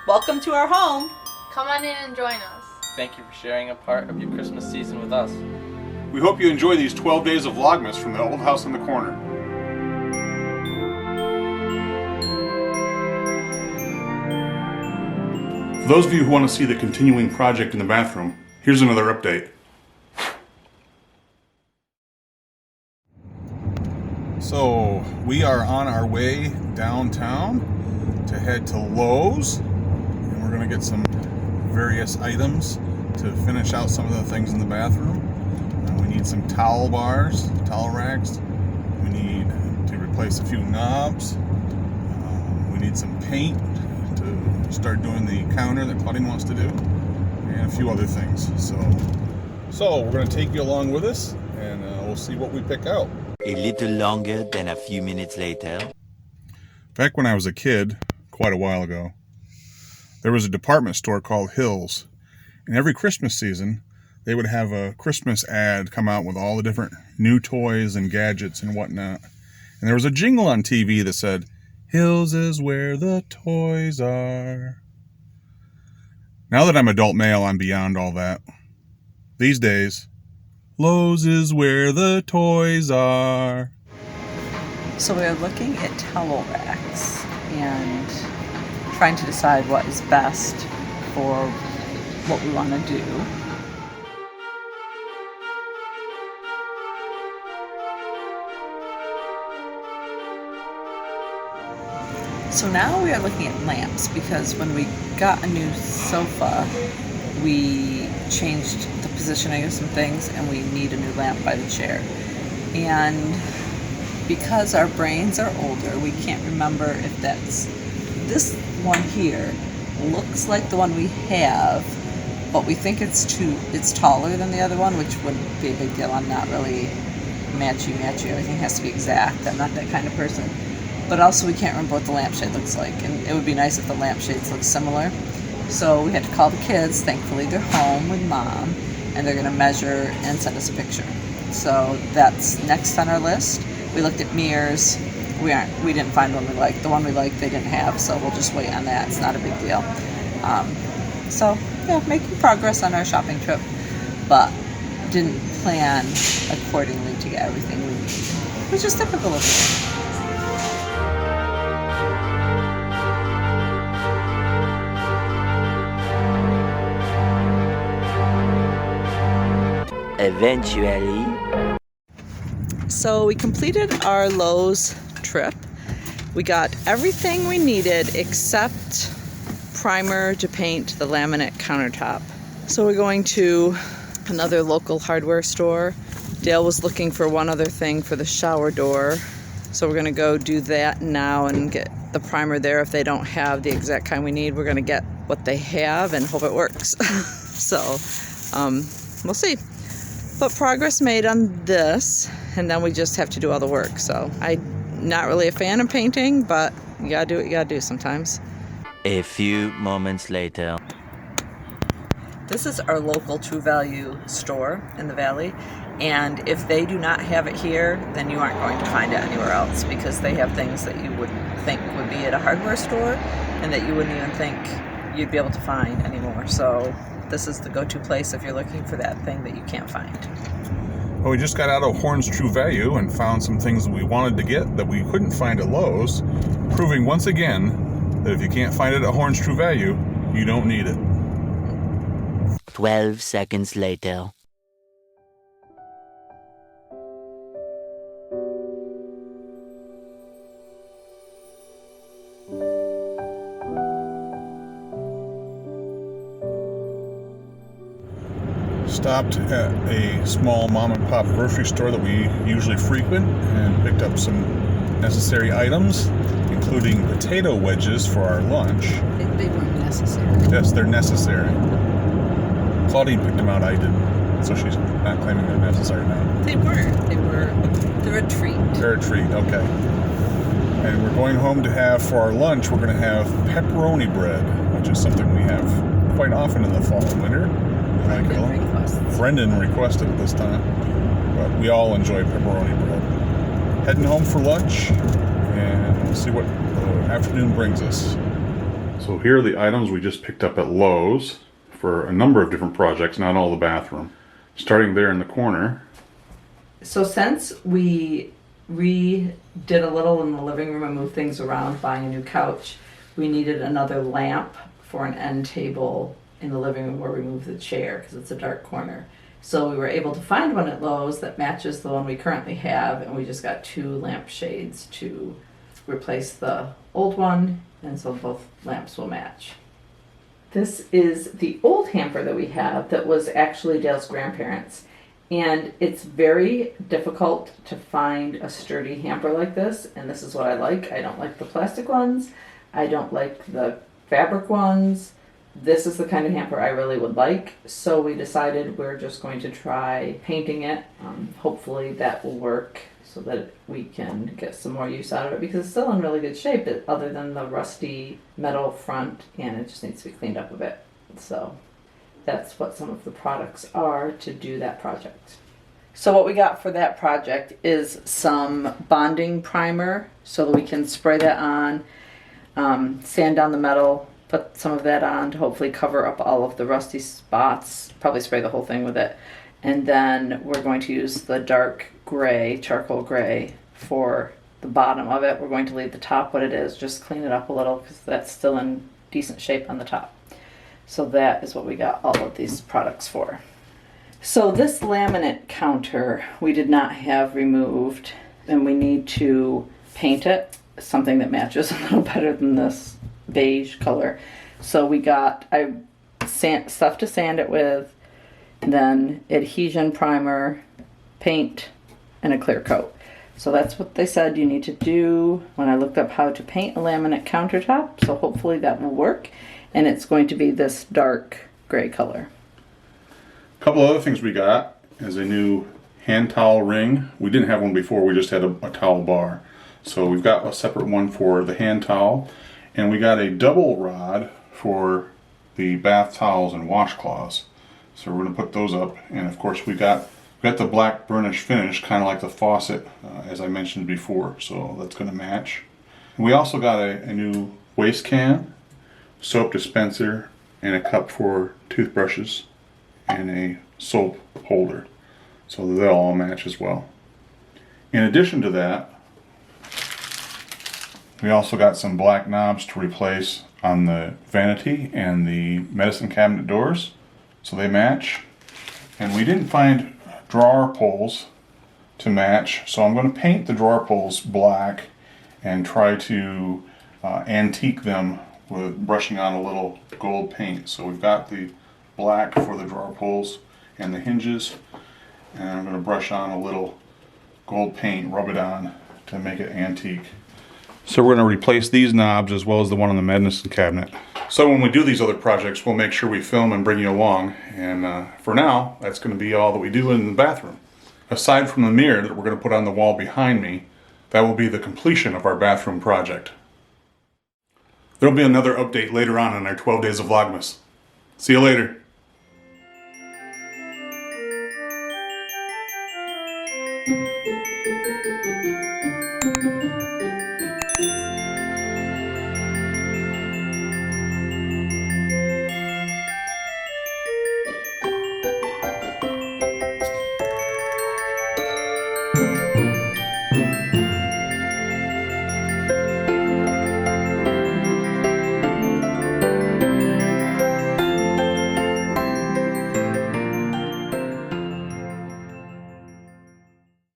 Welcome to our home. Come on in and join us. Thank you for sharing a part of your Christmas season with us. We hope you enjoy these 12 days of Vlogmas from the old house in the corner. For those of you who want to see the continuing project in the bathroom, here's another update. So we are on our way downtown to head to Lowe's, and we're going to get some various items to finish out some of the things in the bathroom. We need some towel bars, towel racks. We need to replace a few knobs. We need some paint to start doing the counter that Claudine wants to do, and a few other things. So we're going to take you along with us, and we'll see what we pick out. A little longer than a few minutes later. Back when I was a kid, quite a while ago, there was a department store called Hills, and every Christmas season they would have a Christmas ad come out with all the different new toys and gadgets and whatnot. And there was a jingle on TV that said, "Hills is where the toys are." Now that I'm adult male, I'm beyond all that. These days, Lowe's is where the toys are. So we're looking at towel racks and trying to decide what is best for what we want to do. So now we are looking at lamps, because when we got a new sofa, we changed the positioning of some things and we need a new lamp by the chair. And because our brains are older, we can't remember if that's this one here looks like the one we have, but we think it's taller than the other one, which wouldn't be a big deal. I'm not really matchy. Everything has to be exact. I'm not that kind of person. But also we can't remember what the lampshade looks like, and it would be nice if the lampshades look similar. So we had to call the kids. Thankfully they're home with Mom, and they're going to measure and send us a picture. So that's next on our list. We looked at mirrors. We didn't find one we liked. The one we liked they didn't have, so we'll just wait on that. It's not a big deal. So yeah, making progress on our shopping trip, but didn't plan accordingly to get everything we need, which is typical of me. Eventually. So we completed our Lowe's trip. We got everything we needed except primer to paint the laminate countertop. So we're going to another local hardware store. Dale was looking for one other thing for the shower door. So we're going to go do that now and get the primer there. If they don't have the exact kind we need, we're going to get what they have and hope it works. So we'll see. But progress made on this, and then we just have to do all the work. So I'm not really a fan of painting, but you gotta do what you gotta do sometimes. A few moments later. This is our local True Value store in the valley, and if they do not have it here, then you aren't going to find it anywhere else, because they have things that you wouldn't think would be at a hardware store and that you wouldn't even think you'd be able to find anymore. So this is the go-to place if you're looking for that thing that you can't find. Well, we just got out of Horn's True Value and found some things that we wanted to get that we couldn't find at Lowe's, proving once again that if you can't find it at Horn's True Value, you don't need it. 12 seconds later. Stopped at a small mom and pop grocery store that we usually frequent and picked up some necessary items, including potato wedges for our lunch. They weren't necessary. Yes, they're necessary. Claudine picked them out, I didn't, so she's not claiming they're necessary now. They weren't. They're a treat. They're a treat, okay. And we're going home to have, for our lunch, we're going to have pepperoni bread, which is something we have quite often in the fall and winter. Brendan requested it this time, but we all enjoy pepperoni bread. Heading home for lunch, and we'll see what the afternoon brings us. So here are the items we just picked up at Lowe's for a number of different projects, not all the bathroom. Starting there in the corner. So since we redid a little in the living room and moved things around, buying a new couch, we needed another lamp for an end table in the living room where we move the chair because it's a dark corner. So we were able to find one at Lowe's that matches the one we currently have, and we just got 2 lamp shades to replace the old one, and so both lamps will match. This is the old hamper that we have that was actually Dale's grandparents. And it's very difficult to find a sturdy hamper like this, and this is what I like. I don't like the plastic ones. I don't like the fabric ones. This is the kind of hamper I really would like, so we decided we're just going to try painting it. Hopefully that will work so that we can get some more use out of it, because it's still in really good shape other than the rusty metal front, and it just needs to be cleaned up a bit. So that's what some of the products are to do that project. So what we got for that project is some bonding primer so that we can spray that on, sand down the metal, put some of that on to hopefully cover up all of the rusty spots, probably spray the whole thing with it. And then we're going to use the dark gray, charcoal gray, for the bottom of it. We're going to leave the top what it is, just clean it up a little because that's still in decent shape on the top. So that is what we got all of these products for. So this laminate counter we did not have removed, and we need to paint it something that matches a little better than this beige color. So we got stuff to sand it with, then adhesion primer, paint, and a clear coat. So that's what they said you need to do when I looked up how to paint a laminate countertop. So hopefully that will work. And it's going to be this dark gray color. A couple other things we got is a new hand towel ring. We didn't have one before, we just had a towel bar. So we've got a separate one for the hand towel. And we got a double rod for the bath towels and washcloths. So we're going to put those up. And of course we got the black burnish finish, kind of like the faucet, as I mentioned before. So that's going to match. And we also got a new waste can, soap dispenser, and a cup for toothbrushes, and a soap holder. So they'll all match as well. In addition to that, we also got some black knobs to replace on the vanity and the medicine cabinet doors, so they match. And we didn't find drawer pulls to match, so I'm going to paint the drawer pulls black and try to antique them with brushing on a little gold paint. So we've got the black for the drawer pulls and the hinges, and I'm going to brush on a little gold paint, rub it on to make it antique. So we're going to replace these knobs as well as the one on the medicine cabinet. So when we do these other projects, we'll make sure we film and bring you along. And for now, that's going to be all that we do in the bathroom. Aside from the mirror that we're going to put on the wall behind me, that will be the completion of our bathroom project. There'll be another update later on in our 12 Days of Vlogmas. See you later.